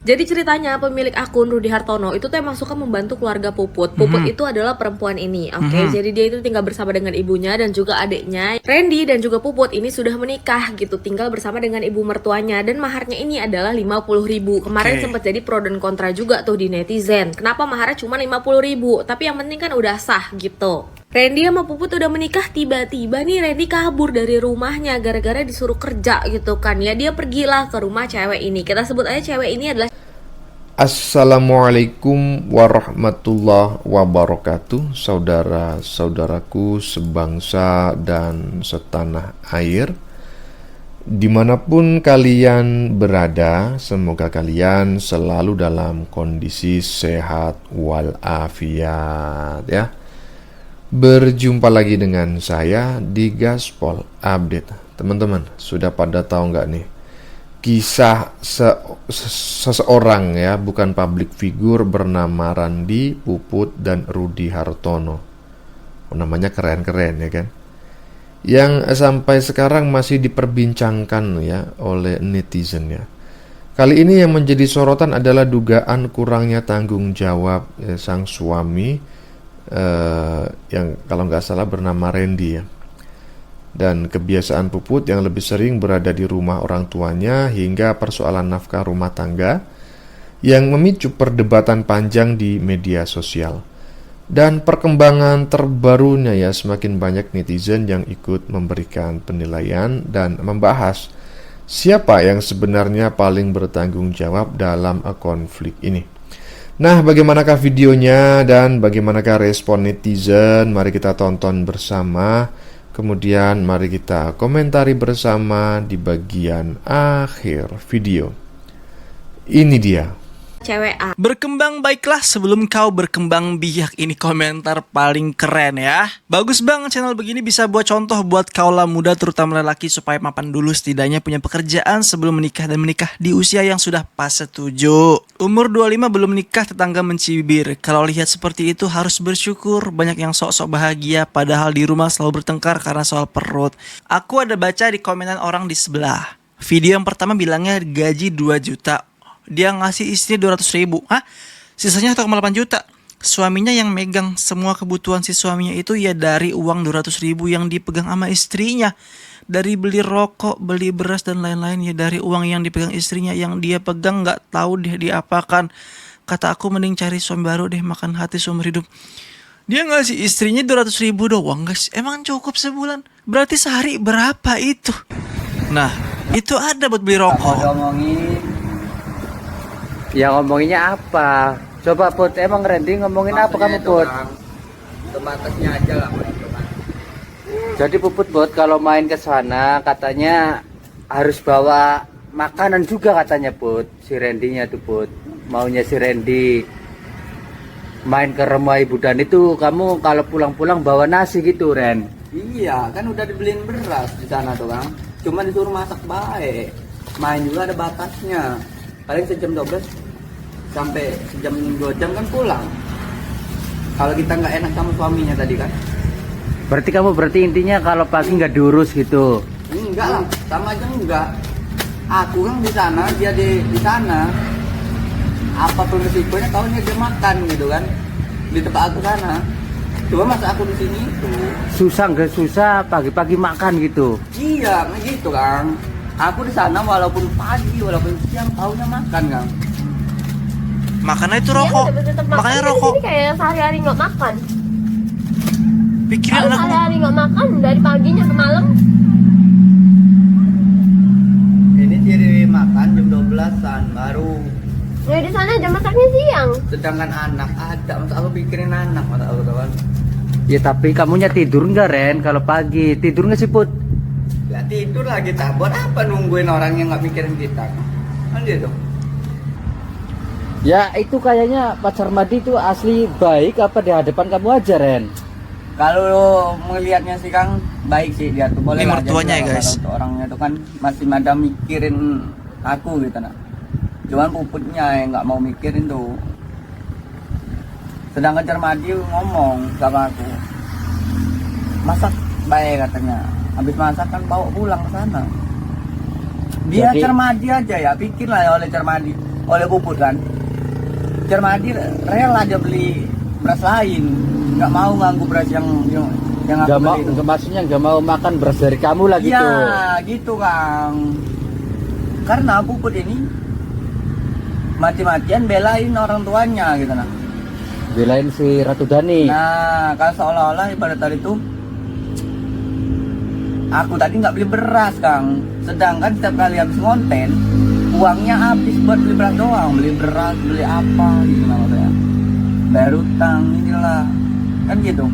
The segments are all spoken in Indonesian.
Jadi ceritanya pemilik akun Rudy Hartono itu tuh emang suka membantu keluarga Puput. Puput itu adalah perempuan ini, oke. Jadi dia itu tinggal bersama dengan ibunya dan juga adiknya. Randy dan juga Puput ini sudah menikah gitu, tinggal bersama dengan ibu mertuanya. Dan maharnya ini adalah 50.000. Kemarin sempat jadi pro dan kontra juga tuh di netizen. Kenapa maharnya cuma 50.000? Tapi yang penting kan udah sah gitu. Randy sama Puput udah menikah, tiba-tiba nih Randy kabur dari rumahnya gara-gara disuruh kerja gitu kan ya. Dia pergilah ke rumah cewek ini. Kita sebut aja cewek ini adalah Assalamualaikum warahmatullahi wabarakatuh, saudara-saudaraku sebangsa dan setanah air. Dimanapun kalian berada, semoga kalian selalu dalam kondisi sehat walafiat ya. Berjumpa lagi dengan saya di Gaspol Update. Teman-teman, sudah pada tahu nggak nih kisah seseorang ya, bukan public figure, bernama Randy, Puput, dan Rudy Hartono. Namanya keren-keren ya kan, yang sampai sekarang masih diperbincangkan ya oleh netizen ya. Kali ini yang menjadi sorotan adalah dugaan kurangnya tanggung jawab sang suami, yang kalau nggak salah bernama Randy ya, dan kebiasaan Puput yang lebih sering berada di rumah orang tuanya, hingga persoalan nafkah rumah tangga yang memicu perdebatan panjang di media sosial. Dan perkembangan terbarunya ya, semakin banyak netizen yang ikut memberikan penilaian dan membahas siapa yang sebenarnya paling bertanggung jawab dalam konflik ini. Nah, bagaimanakah videonya dan bagaimanakah respon netizen? Mari kita tonton bersama. Kemudian mari kita komentari bersama di bagian akhir video. Ini dia. cewek A. Berkembang baiklah sebelum kau berkembang biak. Ini komentar paling keren ya. Bagus bang, channel begini bisa buat contoh buat kaula muda terutama lelaki supaya mapan dulu, setidaknya punya pekerjaan sebelum menikah dan menikah di usia yang sudah pas. Setuju. Umur 25 belum nikah tetangga mencibir. Kalau lihat seperti itu harus bersyukur. Banyak yang sok-sok bahagia padahal di rumah selalu bertengkar karena soal perut. Aku ada baca di komenan orang di sebelah. Video yang pertama bilangnya gaji 2 juta. Dia ngasih istri 200.000. Hah? Sisanya 1,8 juta. Suaminya yang megang semua kebutuhan si suaminya itu ya dari uang 200.000 yang dipegang sama istrinya. Dari beli rokok, beli beras dan lain-lain ya dari uang yang dipegang istrinya, yang dia pegang nggak tahu dia diapakan. Kata aku mending cari suami baru deh, makan hati seumur hidup. Dia ngasih istrinya 200.000 doang guys. Emang cukup sebulan? Berarti sehari berapa itu? Nah, itu ada buat beli rokok. Ya ngomonginnya apa? Coba Put, emang Randy ngomongin apa kamu Put? Batasnya aja lah. Jadi Puput kalau main ke sana katanya harus bawa makanan juga katanya Put. Si Randy-nya tuh Put. Maunya si Randy main ke rumah Ibu Dan itu kamu kalau pulang-pulang bawa nasi gitu Ren. Iya, kan udah dibeliin beras di sana tuh Kang. Cuma disuruh masak baik. Main juga ada batasnya. Paling sejam 12 sampai sejam 2 jam kan pulang. Kalau kita nggak enak sama suaminya tadi kan. Berarti intinya kalau pagi nggak diurus gitu. Enggak lah, sama aja enggak. Aku kan di sana, dia di sana. Apapun resikonya tahunya dia makan gitu kan. Di tempat aku sana. Cuma masa aku di sini itu Susah nggak susah pagi-pagi makan gitu. iya, gitu Kang. Aku di sana walaupun pagi, walaupun siang tahunya makan Kang. Makannya itu rokok. Makanya rokok. Ini kayak sehari-hari nggak makan. Pikirin Kalau anakmu. sehari-hari nggak makan dari paginya ke malam. Ini ciri makan jam 12-an baru. Ya di sana jam masaknya siang. Sedangkan anak ada, masa aku pikirin anak, masa aku kawan. Ya tapi kamunya tidur nggak Ren kalau pagi? Tidur nggak sih Put? Lah tidur lah kita, buat apa nungguin orang yang nggak mikirin kita? Kan gitu. Ya itu kayaknya pacar Madi itu asli baik apa di hadapan kamu aja Ren? Kalau melihatnya sih Kang baik sih dia tuh, boleh Ini lah mertuanya jadi ya, guys. kalau untuk orangnya tuh kan masih ada mikirin aku gitu nah. Cuman Puputnya yang nggak mau mikirin tuh. Sedangkan Cermadi ngomong sama aku, masak baik katanya. Habis masak kan bawa pulang ke sana. Dia Jadi- Cermadi aja ya, pikir lah ya oleh Cermadi. oleh Puput kan. Cermadi rela dia beli beras lain, nggak mau nganggu beras yang aku Nggak mau, beli itu. maksudnya nggak mau makan beras dari kamu lah gitu. Iya, gitu Kang. Karena Puput ini mati-matian belain orang tuanya gitu nah. Belain si Ratu Dani. Nah, kalau seolah-olah pada tadi itu aku tadi nggak beli beras Kang. Sedangkan setiap kali habis ngonten, uangnya habis buat beli beras doang, beli beras, beli apa gitu nah maksudnya. Bayar utang inilah, kan gitu.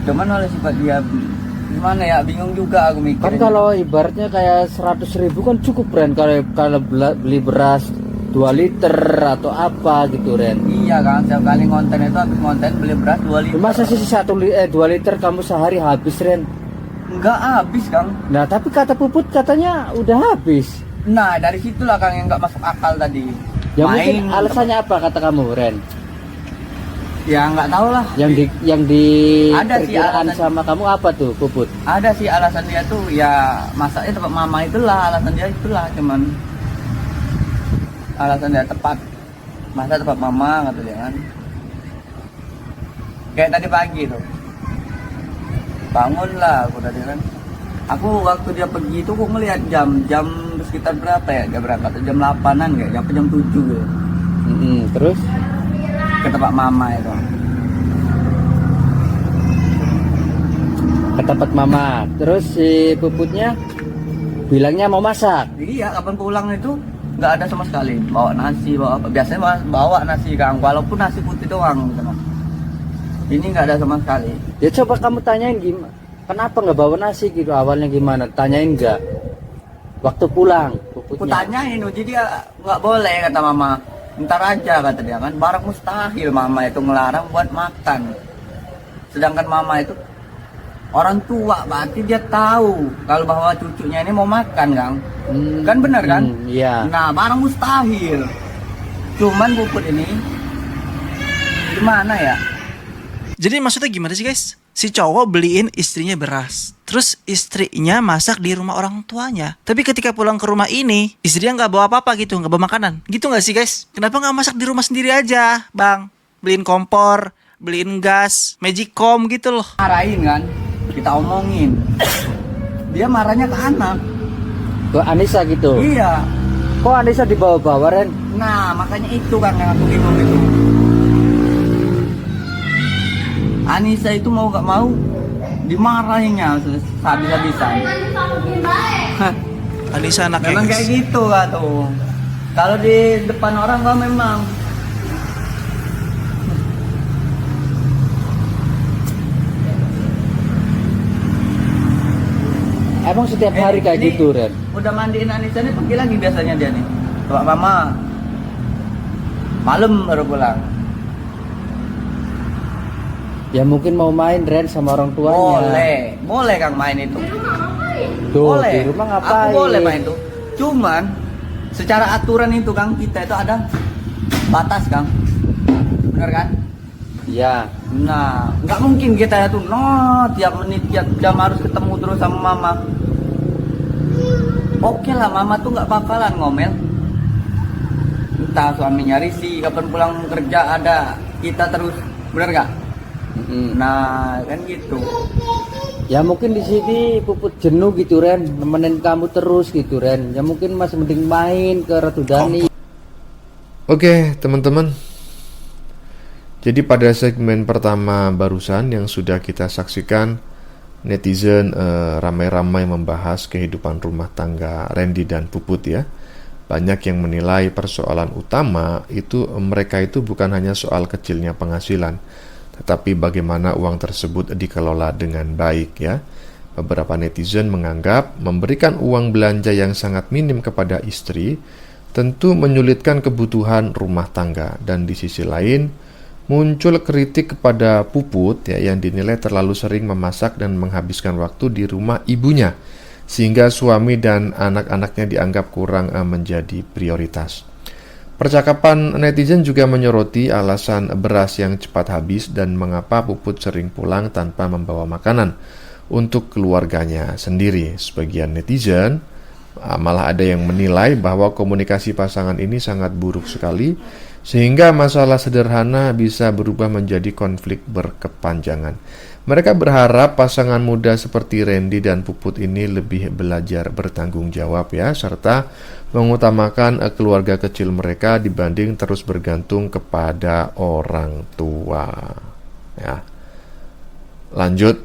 Cuman oleh sifat dia gimana ya, bingung juga aku mikir. Kan kalau ibaratnya kayak 100.000 kan cukup Ren, kalau beli beras 2 liter atau apa gitu Ren. Iya Kang, setiap kali ngonten itu habis ngonten beli beras 2 liter. Masa sih 2 liter kamu sehari habis Ren? Enggak habis Kang. Nah tapi kata Puput katanya udah habis. Nah dari situlah Kang yang nggak masuk akal tadi. Ya mungkin alasannya apa kata kamu Ren? Ya nggak tahu lah. Yang di Ada sih perkiraan alasan. sama kamu apa tuh Puput? Ada sih alasan dia tuh ya masaknya tempat mama itulah, alasan dia itulah, cuman alasan dia tepat, masa tempat mama kata dia kan. Kayak tadi pagi tuh bangunlah aku tadi kan, aku waktu dia pergi itu aku ngelihat jam sekitar berapa ya dia berangkat, jam 8-an kayak jam 7 gitu Terus? ke tempat mama itu. Ke tempat mama. Terus si Puputnya bilangnya mau masak. Iya, kapan pulang itu nggak ada sama sekali bawa nasi, bawa apa, biasanya bawa nasi Kang, walaupun nasi putih doang gitu. Ini nggak ada sama sekali. Ya coba kamu tanyain gimana, kenapa nggak bawa nasi gitu awalnya gimana? Tanyain nggak? Waktu pulang Aku Puputnya. tanyain, jadi dia nggak boleh kata mama. Ntar aja kata dia kan, barang mustahil mama itu ngelarang buat makan. Sedangkan mama itu orang tua, berarti dia tahu kalau bahwa cucunya ini mau makan Kang. Kan benar kan? Iya. Nah barang mustahil. Cuman Puput ini gimana ya? Jadi maksudnya gimana sih guys? Si cowok beliin istrinya beras, terus istrinya masak di rumah orang tuanya. Tapi ketika pulang ke rumah ini, istrinya nggak bawa apa-apa gitu, nggak bawa makanan. Gitu nggak sih guys? Kenapa nggak masak di rumah sendiri aja, bang? Beliin kompor, beliin gas, magicom gitu loh. Marahin kan? Kita omongin. Dia marahnya ke anak. Ke Anissa gitu. Iya. Kok Anissa dibawa-bawa Ren? Nah makanya itu kan yang aku bingung itu. Anissa itu mau gak mau dimarahinnya habis-habisan. Anissa anaknya Memang kayak guys. gitu kan tuh. Kalau di depan orang kok memang Emang setiap hari kayak ini gitu Ren? udah mandiin Anissa nih, pergi lagi biasanya dia nih. Bapak mama malam baru pulang. Ya mungkin mau main Ren sama orang tuanya. Boleh Kang main itu. Tuh, Boleh. di rumah ngapain? Aku boleh main itu. Cuman secara aturan itu Kang, kita itu ada batas Kang. Bener kan? Iya. Nah, nggak mungkin kita itu tiap menit tiap jam harus ketemu terus sama mama. Oke lah, mama tuh nggak bakalan ngomel. Entah suaminya risih, kapan pulang kerja ada kita terus, bener nggak? Nah, kan gitu. Ya mungkin di sini Puput jenuh gitu Ren, nemenin kamu terus gitu Ren. Ya mungkin masih mending main ke Ratu Dani. Oke, teman-teman. Jadi pada segmen pertama barusan yang sudah kita saksikan, netizen ramai-ramai membahas kehidupan rumah tangga Randy dan Puput ya. Banyak yang menilai persoalan utama itu mereka itu bukan hanya soal kecilnya penghasilan, tetapi bagaimana uang tersebut dikelola dengan baik ya. Beberapa netizen menganggap memberikan uang belanja yang sangat minim kepada istri tentu menyulitkan kebutuhan rumah tangga, dan di sisi lain muncul kritik kepada Puput ya, yang dinilai terlalu sering memasak dan menghabiskan waktu di rumah ibunya, sehingga suami dan anak-anaknya dianggap kurang menjadi prioritas. Percakapan netizen juga menyoroti alasan beras yang cepat habis dan mengapa Puput sering pulang tanpa membawa makanan untuk keluarganya sendiri. Sebagian netizen Malah ada yang menilai bahwa komunikasi pasangan ini sangat buruk sekali, sehingga masalah sederhana bisa berubah menjadi konflik berkepanjangan. Mereka berharap pasangan muda seperti Randy dan Puput ini lebih belajar bertanggung jawab ya, serta mengutamakan keluarga kecil mereka dibanding terus bergantung kepada orang tua. Ya. Lanjut.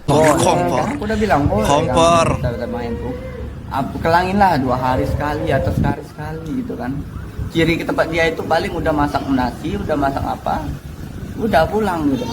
Kompor. Aku udah bilang Kompor. Kita main tuh. Aku kelangin lah 2 hari sekali atau sehari sekali gitu kan. Ciri ke tempat dia itu paling udah masak nasi, udah masak apa, udah pulang gitu.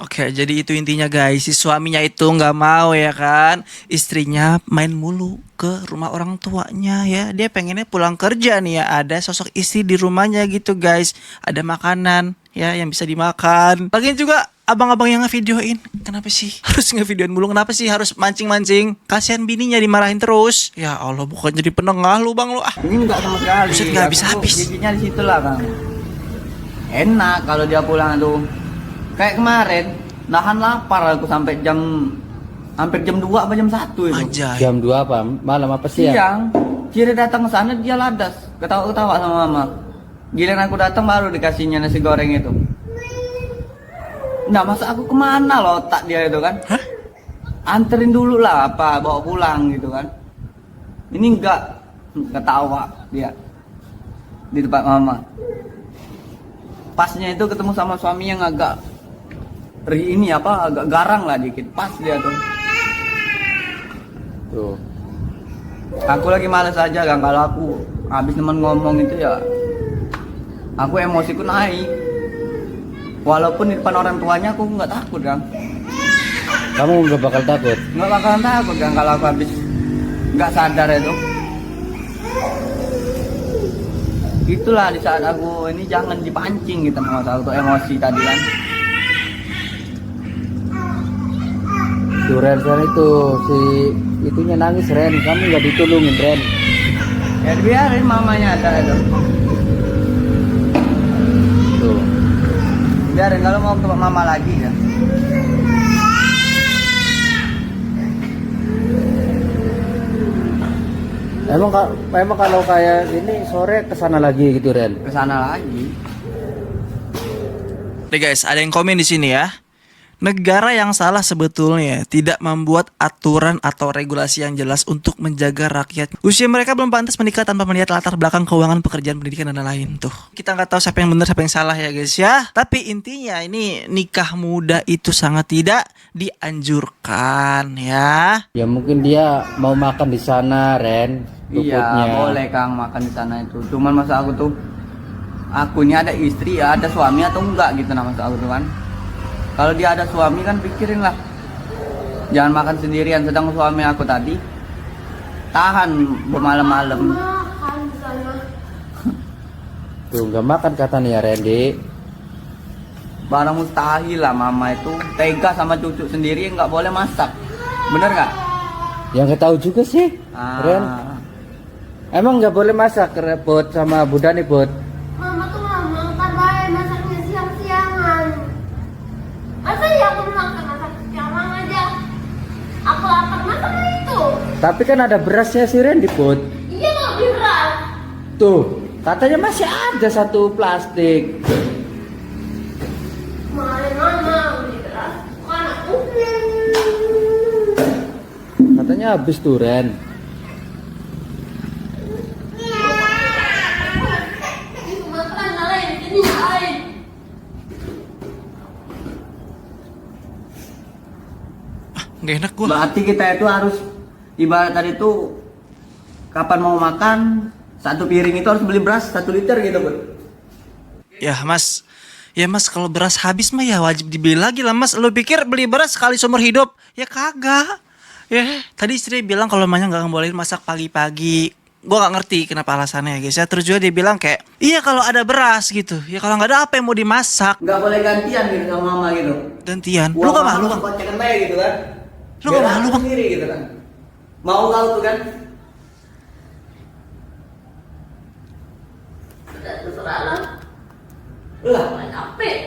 Oke, jadi itu intinya guys. Si suaminya itu nggak mau ya kan, istrinya main mulu ke rumah orang tuanya ya. Dia pengennya pulang kerja nih ya, ada sosok istri di rumahnya gitu guys. Ada makanan ya yang bisa dimakan. Lagian juga abang-abang yang ngevideoin, kenapa sih harus ngevideoin mulu? Kenapa sih harus mancing-mancing? Kasihan bininya dimarahin terus. Ya Allah, bukan jadi penengah lu bang lu ah. Ini enggak sama sekali. Buset, nggak habis-habis. Giginya di situ lah Kang. Enak kalau dia pulang tuh. Kayak kemarin, nahan lapar aku sampai hampir jam 2 apa jam 1 itu. Anjay. Jam 2 apa? Malam apa siang? Siang. Kira datang ke sana dia ladas, ketawa-ketawa sama mama. Giliran aku datang baru dikasihnya nasi goreng itu. Nah, masa aku kemana loh otak dia itu kan? Hah? Anterin dulu lah apa, bawa pulang gitu kan. Ini enggak ketawa dia di tempat mama. Pasnya itu ketemu sama suami yang agak agak garang lah dikit. Pas dia tuh. Tuh. Aku lagi males aja kan, kalau aku habis teman ngomong itu ya aku emosiku naik. Walaupun di depan orang tuanya aku nggak takut kan. Kamu nggak bakal takut? Nggak bakalan takut kan kalau aku habis nggak sadar itu. Itulah di saat aku ini jangan dipancing gitu masalah untuk emosi tadi kan. Tuh Ren, itu si itunya nangis Ren, kamu nggak ditolongin Ren. Ya biarin mamanya ada itu. Tuh. Biarin kalau mau ke tempat mama lagi ya. Emang kalau kayak ini sore kesana lagi gitu Ren? Kesana lagi. Nih guys, ada yang komen di sini ya. Negara yang salah sebetulnya tidak membuat aturan atau regulasi yang jelas untuk menjaga rakyat. Usia mereka belum pantas menikah tanpa melihat latar belakang keuangan, pekerjaan, pendidikan, dan lain-lain. Tuh, kita nggak tahu siapa yang benar, siapa yang salah ya guys ya. Tapi intinya ini nikah muda itu sangat tidak dianjurkan ya. Ya mungkin dia mau makan di sana Ren. Iya, Puputnya. boleh Kang makan di sana itu. Cuman masa aku tuh akunya ada istri ya, ada suami atau enggak gitu nah masa aku tuh kan. Kalau dia ada suami kan pikirin lah. Jangan makan sendirian, sedang suami aku tadi tahan bermalam-malam. Makan di sana. Tuh nggak makan katanya Randy. Barang mustahil lah mama itu tega sama cucu sendiri nggak boleh masak. Bener nggak? Yang nggak tahu juga sih Ren. Emang nggak boleh masak Bot sama Bunda nih Bot? Mama tuh ngomong ntar bae masaknya siang-siangan. Masa ya aku bilang kan masak siangan aja. Aku lapar masak itu. Tapi kan ada berasnya si Randy Bot. Iya nggak berat. Tuh katanya masih ada satu plastik. Kemarin mama beli beras, mana aku? Katanya habis tuh Ren. Makan lain, ini lain. Nggak enak gua. Berarti kita itu harus ibarat tadi itu kapan mau makan satu piring itu harus beli beras 1 liter gitu Bud. Ya mas, kalau beras habis mah ya wajib dibeli lagi lah mas. Lu pikir beli beras sekali seumur hidup? Ya kagak. Ya tadi istri bilang kalau mamanya nggak ngebolehin masak pagi-pagi. Gua nggak ngerti kenapa alasannya ya guys ya. Terus juga dia bilang kayak, iya kalau ada beras gitu. Ya kalau nggak ada apa yang mau dimasak? Nggak boleh gantian gitu sama mama gitu. Gantian. Lu nggak malu bang? Kocek baik gitu kan. Lu nggak Biar malu aku bang? sendiri gitu kan. Mau kau tuh kan. Udah terserah lah. Lah, Capek.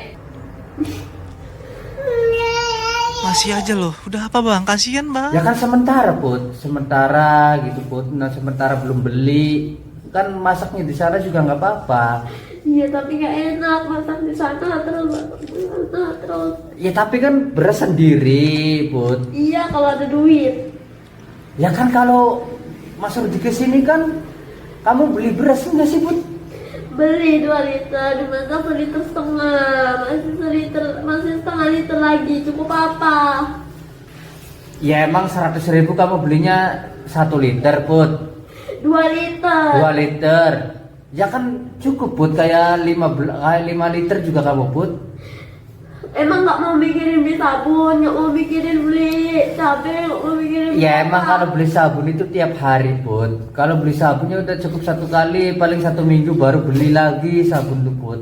Kasih aja loh. Udah apa bang? Kasihan bang. Ya kan sementara Put, sementara gitu Put. Nah sementara belum beli, kan masaknya di sana juga nggak apa-apa. Iya tapi nggak enak masak di sana terus. Ya tapi kan beras sendiri Put. Iya kalau ada duit. Ya kan kalau Mas Rudi kesini kan kamu beli beras nggak sih Put? Beli 2 liter, dimasak 1,5 liter, masih setengah liter lagi, cukup apa? Ya emang 100.000 kamu belinya 1 liter Put. 2 liter. 2 liter. Ya kan cukup Put, kayak 5 liter juga kamu Put. Emang nggak mau mikirin beli sabun, nggak mau mikirin beli cabai, nggak mau mikirin beli Ya emang apa. kalau beli sabun itu tiap hari Put. Kalau beli sabunnya udah cukup 1 kali, paling 1 minggu baru beli lagi sabun tuh Put.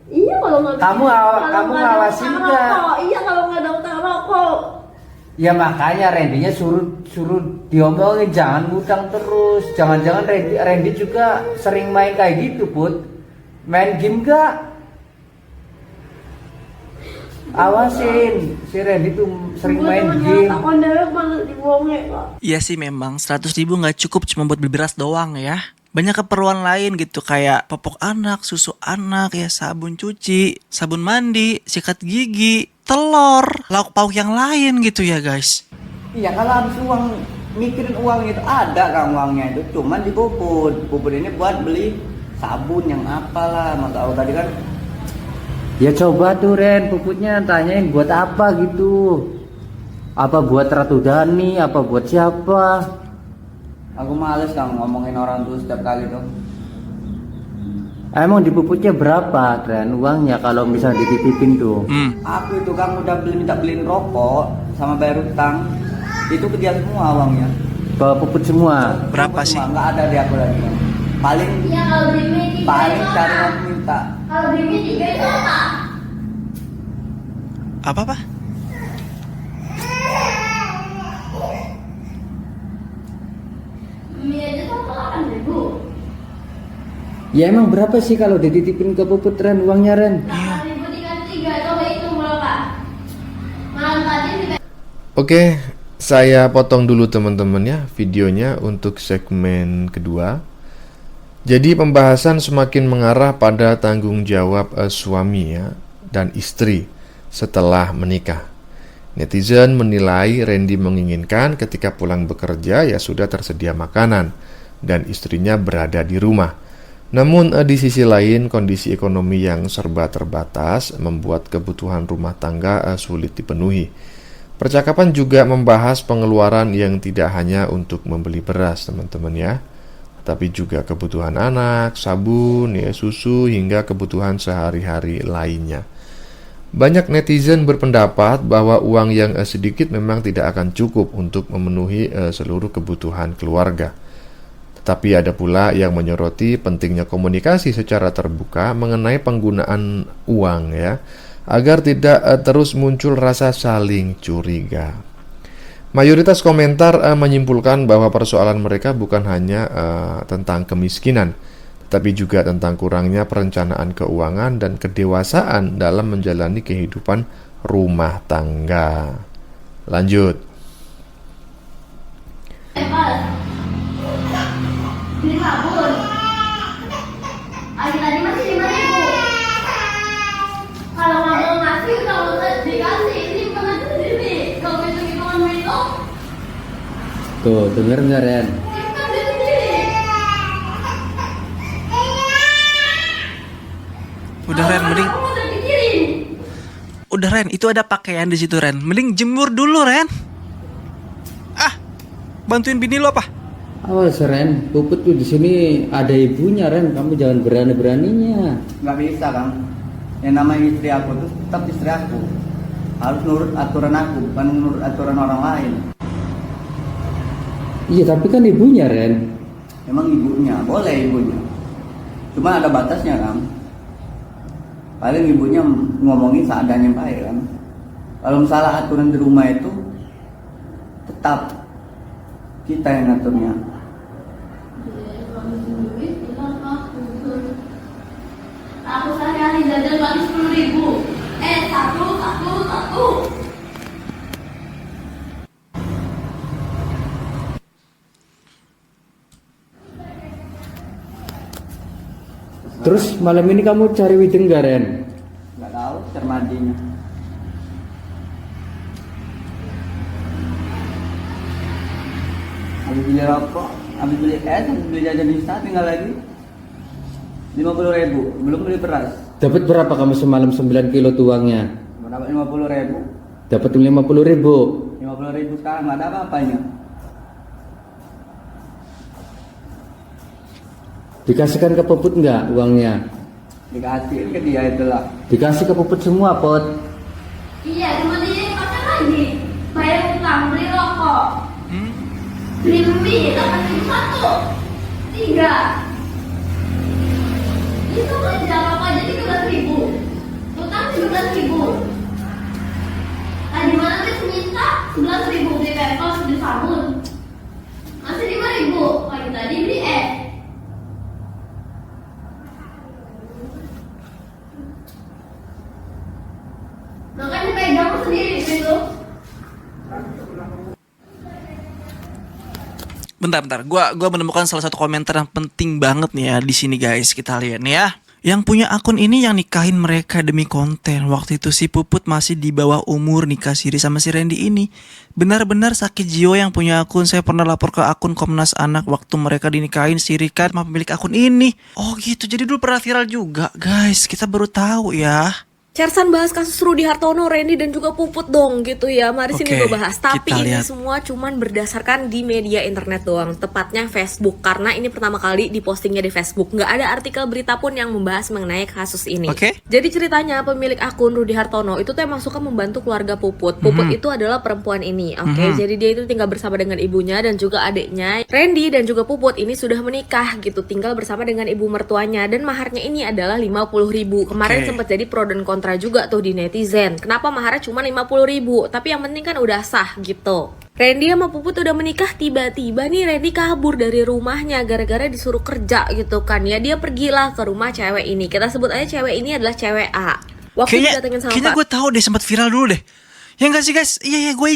Iya kalau nggak Kamu ngawasin nggak? Iya kalau nggak ada utang rokok. Ya makanya Randy-nya suruh diomongin jangan ngutang terus. Jangan-jangan Randy juga sering main kayak gitu Put. Main game gak? Awasin, si Randy tuh sering main game. Tak kondek banget dibohongnya kok. Iya sih memang 100.000 nggak cukup cuma buat beli beras doang ya. Banyak keperluan lain gitu kayak popok anak, susu anak, ya sabun cuci, sabun mandi, sikat gigi, telur, lauk pauk yang lain gitu ya guys. Iya kalau habis uang mikirin uang itu ada kan uangnya itu cuman di Puput. Puput ini buat beli sabun yang apalah, mau tahu tadi kan. Ya coba tuh Ren, puputnya tanyain buat apa gitu. Apa buat Ratu Dani, apa buat siapa? Aku males kan ngomongin orang tuh setiap kali tuh. Emang di puputnya berapa Ren uangnya kalau bisa dititipin tuh? Aku itu kan udah minta beliin rokok sama bayar utang. Itu ke dia semua uangnya. Ke puput semua. Berapa Puput sih? semua, nggak ada di aku lagi. Paling Iya kalau beli mie 3 paling itu cari apa? yang minta. Kalau beli mie 3 itu apa? Apa? Mie aja tuh 8.000. Ya emang berapa sih kalau dititipin ke puput Ren uangnya Ren? 8.000 dikali 3, coba hitung berapa? Malam tadi Oke, saya potong dulu teman-teman ya videonya untuk segmen kedua. Jadi pembahasan semakin mengarah pada tanggung jawab suami ya dan istri setelah menikah. Netizen menilai Randy menginginkan ketika pulang bekerja ya sudah tersedia makanan dan istrinya berada di rumah. Namun di sisi lain kondisi ekonomi yang serba terbatas membuat kebutuhan rumah tangga sulit dipenuhi. Percakapan juga membahas pengeluaran yang tidak hanya untuk membeli beras teman-teman ya, tapi juga kebutuhan anak, sabun, ya, susu, hingga kebutuhan sehari-hari lainnya. Banyak netizen berpendapat bahwa uang yang sedikit memang tidak akan cukup untuk memenuhi seluruh kebutuhan keluarga. Tetapi ada pula yang menyoroti pentingnya komunikasi secara terbuka mengenai penggunaan uang ya, agar tidak terus muncul rasa saling curiga. Mayoritas komentar menyimpulkan bahwa persoalan mereka bukan hanya tentang kemiskinan, tapi juga tentang kurangnya perencanaan keuangan dan kedewasaan dalam menjalani kehidupan rumah tangga. Lanjut. beli sabun. Tadi masih 5.000. Kalau nggak mau ngasih, kalau dikasih, ini bukan aja sendiri. Kalau hitung-hitungan itu, Tuh, denger nggak Ren? ini kan beli sendiri. Udah Ren, mending Kamu udah pikirin. udah Ren, itu ada pakaian di situ Ren. Mending jemur dulu Ren. Ah, bantuin bini lo apa? Awas Ren, puput tuh di sini ada ibunya Ren, kamu jangan berani-beraninya. Nggak bisa kan, yang namanya istri aku tuh tetap istri aku, harus nurut aturan aku, bukan nurut aturan orang lain. Iya tapi kan ibunya Ren. Emang ibunya, boleh ibunya, cuma ada batasnya kan. Paling ibunya ngomongin seadanya baik kan. Kalau misalnya aturan di rumah itu tetap kita yang ngaturnya. Aku sehari-hari jajan paling 10.000. Satu. Terus malam ini kamu cari Wideng gak, Ren? Nggak tahu cermadinya. Habis beli rokok, habis beli es, habis beli jajan Insta, tinggal lagi 50.000, belum beli beras. Dapat berapa kamu semalam 9 kilo tuangnya? Dapat 50.000. Dapat 50.000. 50.000 sekarang nggak ada apa-apanya. Dikasihkan ke Puput nggak uangnya? Dikasih ke dia itulah. Dikasih ke Puput semua, Pot. Iya, cuma dia yang pakai lagi. Bayar utang, beli rokok. Beli mie, 8.1. 3. Itu aja, rokok aja 13.000. Utang 17.000. Tadi malam dia minta 11.000 beli pampers, beli sabun. Masih 5.000. Pagi tadi beli es. Makanya pegang sendiri gitu. Bentar. Gua menemukan salah satu komentar yang penting banget nih ya di sini guys. Kita lihat nih ya. Yang punya akun ini yang nikahin mereka demi konten. Waktu itu si Puput masih di bawah umur nikah siri sama si Randy ini. Benar-benar sakit jiwa yang punya akun. Saya pernah lapor ke akun Komnas Anak waktu mereka dinikahin sirikan sama pemilik akun ini. Oh gitu, jadi dulu pernah viral juga guys. Kita baru tahu ya. Cersan bahas kasus Rudy Hartono, Randy dan juga Puput dong gitu ya. Mari sini Oke, gue bahas. Tapi kita ini lihat. semua cuman berdasarkan di media internet doang. Tepatnya Facebook. Karena ini pertama kali dipostingnya di Facebook. Nggak ada artikel berita pun yang membahas mengenai kasus ini. Oke. Jadi ceritanya pemilik akun Rudy Hartono itu tuh emang suka membantu keluarga Puput. Puput itu adalah perempuan ini. Oke. Jadi dia itu tinggal bersama dengan ibunya dan juga adiknya. Randy dan juga Puput ini sudah menikah gitu. Tinggal bersama dengan ibu mertuanya. Dan maharnya ini adalah 50.000. Kemarin Oke. sempat jadi pro dan kontra juga tuh di netizen. Kenapa maharnya cuma 50.000? Tapi yang penting kan udah sah gitu. Randy sama Puput udah menikah, tiba-tiba nih Randy kabur dari rumahnya gara-gara disuruh kerja gitu kan ya. Dia pergilah ke rumah cewek ini. Kita sebut aja cewek ini adalah cewek A. Waktu didatengin sama Kayaknya Pak gue tahu deh, sempat viral dulu deh. Ya enggak sih guys? Iya gue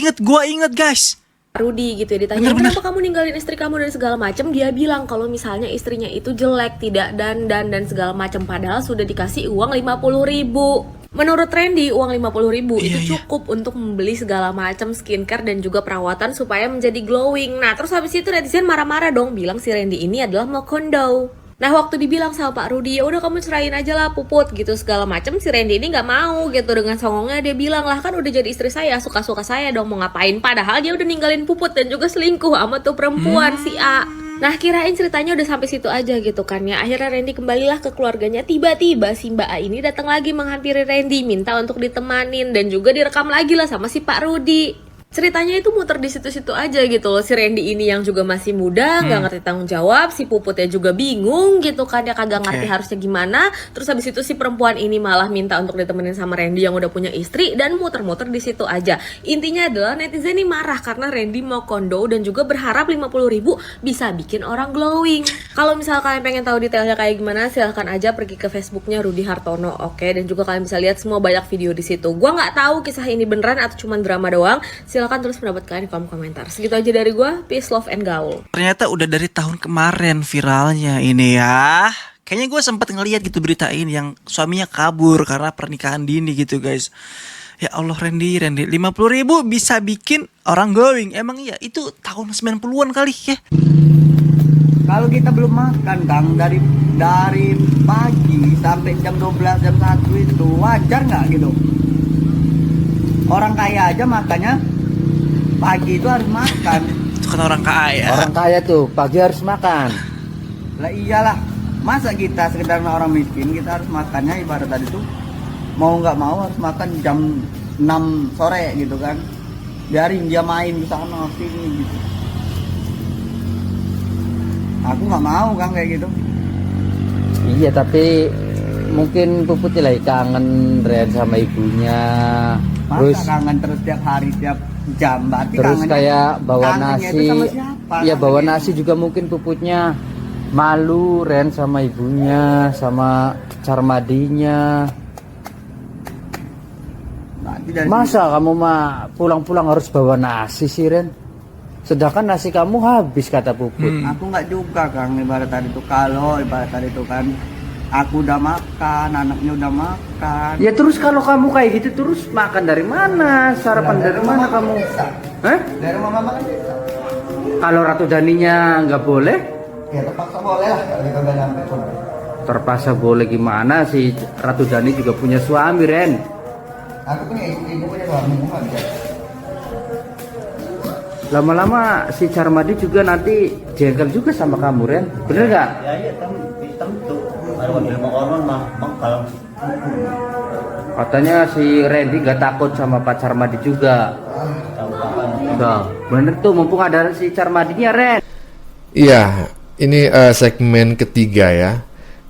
inget guys. Rudy gitu ya, ditanya Bener. kenapa kamu ninggalin istri kamu dan segala macam. Dia bilang kalau misalnya istrinya itu jelek, tidak dan segala macam, padahal sudah dikasih uang 50.000. Menurut Randy, uang 50.000 itu Iya. cukup untuk membeli segala macam skincare dan juga perawatan supaya menjadi glowing. Nah, terus habis itu netizen marah-marah dong, bilang si Randy ini adalah mau kondo. Nah, waktu dibilang sama Pak Rudy, ya udah kamu cerain aja lah Puput gitu segala macam, si Randy ini nggak mau gitu. Dengan songongnya dia bilang, lah kan udah jadi istri saya, suka-suka saya dong, mau ngapain. Padahal dia udah ninggalin Puput dan juga selingkuh sama tuh perempuan si A. Nah, kirain ceritanya udah sampai situ aja gitu kan ya. Akhirnya Randy kembalilah ke keluarganya. Tiba-tiba si Mbak A ini datang lagi menghampiri Randy, minta untuk ditemanin dan juga direkam lagi lah sama si Pak Rudy. Ceritanya itu muter di situ-situ aja gitu loh. Si Randy ini yang juga masih muda, nggak ngerti tanggung jawab. Si Puputnya juga bingung gitu kan, dia kagak ngerti harusnya gimana. Terus habis itu si perempuan ini malah minta untuk ditemenin sama Randy yang udah punya istri, dan muter-muter di situ aja. Intinya adalah netizen ini marah karena Randy mau kondo dan juga berharap 50.000 bisa bikin orang glowing. Kalau misal kalian pengen tahu detailnya kayak gimana, silahkan aja pergi ke Facebooknya Rudy Hartono, oke? Dan juga kalian bisa lihat semua banyak video di situ. Gua nggak tahu kisah ini beneran atau cuma drama doang. Silahkan tulis pendapat kalian di kolom komentar. Segitu aja dari gue. Peace, love, and gaul. Ternyata udah dari tahun kemarin viralnya ini ya. Kayaknya gue sempat ngeliat gitu berita ini yang suaminya kabur karena pernikahan dini gitu guys. Ya Allah, Randy 50.000 bisa bikin orang glowing. Emang iya itu tahun 90-an kali ya. Kalau kita belum makan Kang dari pagi sampai jam 12 jam 1 itu wajar nggak gitu? Orang kaya aja makannya pagi itu harus makan. Itu kan orang kaya. Orang kaya tuh pagi harus makan. Lah iyalah, masa kita sekedar orang miskin kita harus makannya ibarat tadi tuh mau nggak mau harus makan jam 6 sore gitu kan. Biarin dia main di sana sini gitu. Aku nggak mau Kang kayak gitu. Iya, tapi mungkin Puputnya lagi kangen Ren sama ibunya. Masa Terus kangen terus tiap hari tiap jam, berarti terus kangennya- kayak bawa kangennya itu nasi. sama siapa? Iya, bawa Kangennya. nasi juga mungkin Puputnya malu Ren sama ibunya, sama Carmadinya. Berarti dari Masa kamu mah pulang-pulang harus bawa nasi sih Ren? Sedangkan nasi kamu habis kata Puput. aku nggak juga Kang ibarat tadi itu kalau ibarat tadi itu kan Aku udah makan, anaknya udah makan. Ya terus kalau kamu kayak gitu terus makan dari mana? Sarapan dari mana kamu? Hah? Dari rumah mama kan bisa. Kalau Ratu Daninya nggak boleh? Ya terpaksa boleh lah kalau kita udah nyampe pun. Terpaksa boleh gimana sih? Ratu Dani juga punya suami, Ren. Aku punya ibu punya suami, nggak bisa. Lama-lama si Carmadi juga nanti jengkel juga sama kamu, Ren. Bener nggak? Ya iya tentu. Kalau di rumah orang mah mengkal. Katanya si Randy nggak takut sama Pak Carmadi juga. Tahu kapan? Udah, bener tuh mumpung ada si Carmadinya, Ren. Iya, ini segmen ketiga ya.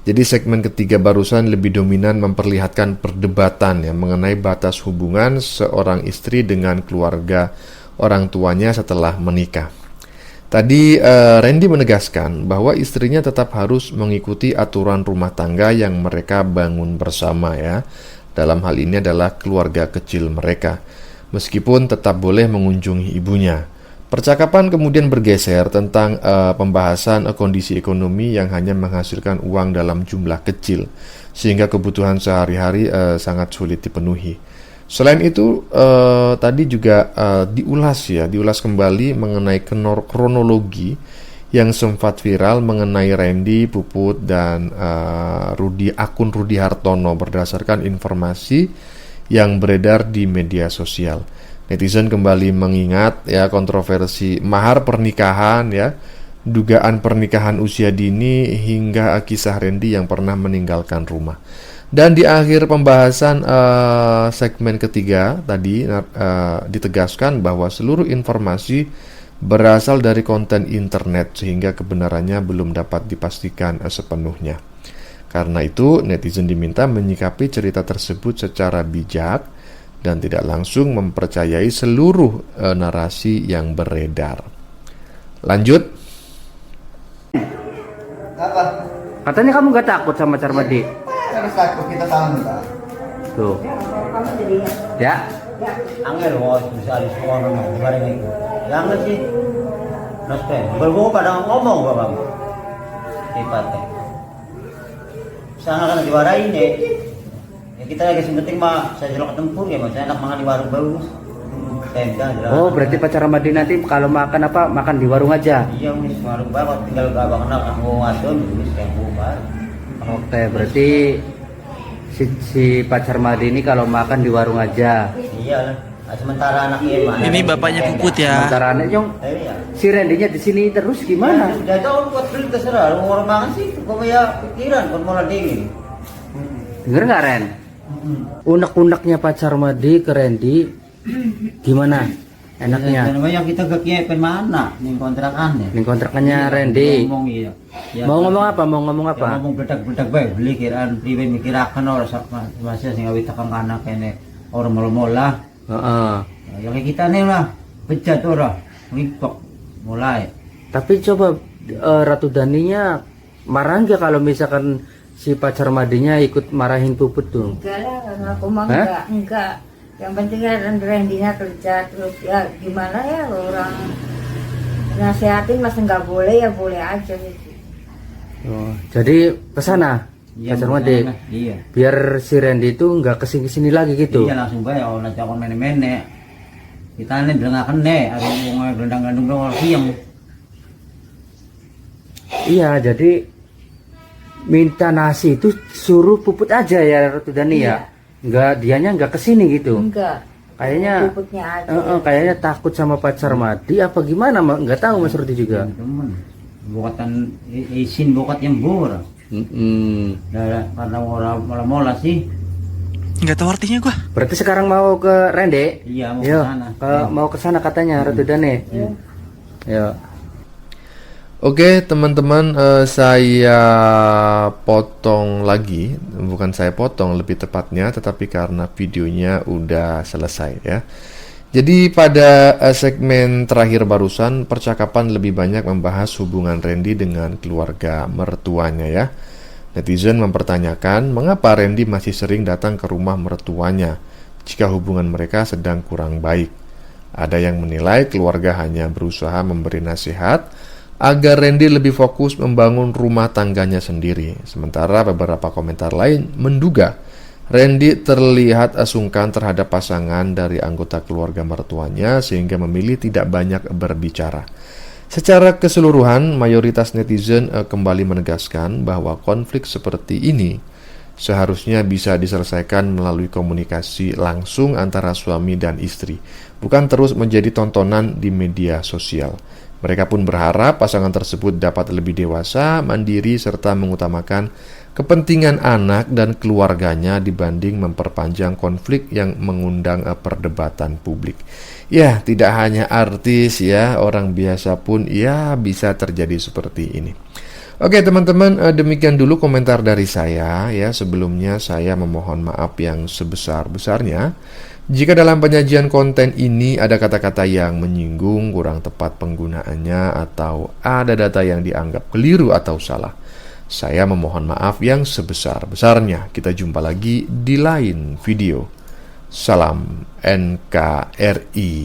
Jadi segmen ketiga barusan lebih dominan memperlihatkan perdebatan ya mengenai batas hubungan seorang istri dengan keluarga orang tuanya setelah menikah. Tadi Randy menegaskan bahwa istrinya tetap harus mengikuti aturan rumah tangga yang mereka bangun bersama ya. Dalam hal ini adalah keluarga kecil mereka, meskipun tetap boleh mengunjungi ibunya. Percakapan kemudian bergeser tentang pembahasan kondisi ekonomi yang hanya menghasilkan uang dalam jumlah kecil, sehingga kebutuhan sehari-hari sangat sulit dipenuhi. Selain itu, tadi juga diulas kembali mengenai kronologi yang sempat viral mengenai Randy, Puput, dan akun Rudi Hartono berdasarkan informasi yang beredar di media sosial. Netizen kembali mengingat ya kontroversi mahar pernikahan ya, dugaan pernikahan usia dini hingga kisah Randy yang pernah meninggalkan rumah. Dan di akhir pembahasan segmen ketiga tadi ditegaskan bahwa seluruh informasi berasal dari konten internet sehingga kebenarannya belum dapat dipastikan sepenuhnya. Karena itu netizen diminta menyikapi cerita tersebut secara bijak dan tidak langsung mempercayai seluruh narasi yang beredar. Lanjut. Apa? Katanya kamu nggak takut sama Carmadi? Harus takut kita tahu enggak? Tuh. Ya. Angel mau bisa di sekolah nama kemarin itu. Yang sih. Naspen. Bergua kadang ngomong gua bang. Sifatnya. Sana kan diwarain deh. Ya kita lagi penting mah saya jelok tempur ya mas. Saya enak makan di warung bagus. Oh berarti Pak Carmadi nanti kalau makan apa makan di warung aja? Iya wis warung bagus tinggal gak kenal aku ngadon wis kayak bubar. Oke berarti si Pak Carmadi ini kalau makan di warung aja. Iya lah. Sementara anaknya mana? Ini bapaknya Puput ya. Sementara anaknya Jong, Iya. si Randy-nya di sini terus gimana? Udah tahu buat beli terserah. Orang makan sih, kok ya pikiran kon mulai dingin. Denger nggak Ren? Unek-uneknya Pak Carmadi ke Randy gimana? Enaknya? Dan banyak kita ke mana? Nih kontrakannya. Ini kontrakannya Randy. Ngomong iya. Ya, Mau ngomong apa? Mau ngomong ya, apa? ngomong bedak-bedak bae beli kiraan priwe mikirakan orang masih sing awit takang kana kene orang mola-mola. Heeh. Ya kayak kita nih lah, bejat orang, ribok mulai. Tapi coba Ratu Daninya marah nggak kalau misalkan si Pak Carmadinya ikut marahin Puput tuh? Enggak lah, kalau aku mah Hah? enggak. Yang penting kan Randy-nya kerja terus ya gimana ya orang nasehatin masa nggak boleh ya boleh aja gitu. Oh, jadi kesana Iya, Pak Carmadi. bener, iya. Biar si Randy itu nggak kesini-kesini lagi gitu. Iya langsung bae orang cakon mene-mene. Kita nih dengakan nih, ada ngomong gelendang-gelendung dong siang. Iya, jadi minta nasi itu suruh Puput aja ya Ratu Dani ya. Enggak, dianya nggak kesini gitu. Enggak. Kayaknya Puputnya aja. kayaknya takut sama Pak Carmadi apa gimana? Nggak tahu Mas Rudi juga. Temen, bukatan izin bukat yang bor. Karena mola-mola sih. Nggak tahu artinya gua. Berarti sekarang mau ke Rende? Iya mau Yo, ke sana. mau ke sana katanya Ratu Dani. Ya. Oke teman-teman, saya potong lagi, bukan saya potong lebih tepatnya, tetapi karena videonya udah selesai ya. Jadi pada segmen terakhir barusan, percakapan lebih banyak membahas hubungan Randy dengan keluarga mertuanya ya. Netizen mempertanyakan mengapa Randy masih sering datang ke rumah mertuanya jika hubungan mereka sedang kurang baik. Ada yang menilai keluarga hanya berusaha memberi nasihat agar Randy lebih fokus membangun rumah tangganya sendiri. Sementara beberapa komentar lain menduga Randy terlihat sungkan terhadap pasangan dari anggota keluarga mertuanya sehingga memilih tidak banyak berbicara. Secara keseluruhan, mayoritas netizen kembali menegaskan bahwa konflik seperti ini seharusnya bisa diselesaikan melalui komunikasi langsung antara suami dan istri, bukan terus menjadi tontonan di media sosial. Mereka pun berharap pasangan tersebut dapat lebih dewasa, mandiri, serta mengutamakan kepentingan anak dan keluarganya dibanding memperpanjang konflik yang mengundang perdebatan publik. Ya, tidak hanya artis ya, orang biasa pun ya bisa terjadi seperti ini. Oke teman-teman, demikian dulu komentar dari saya ya. Sebelumnya saya memohon maaf yang sebesar-besarnya jika dalam penyajian konten ini ada kata-kata yang menyinggung, kurang tepat penggunaannya, atau ada data yang dianggap keliru atau salah. Saya memohon maaf yang sebesar-besarnya. Kita jumpa lagi di lain video. Salam NKRI.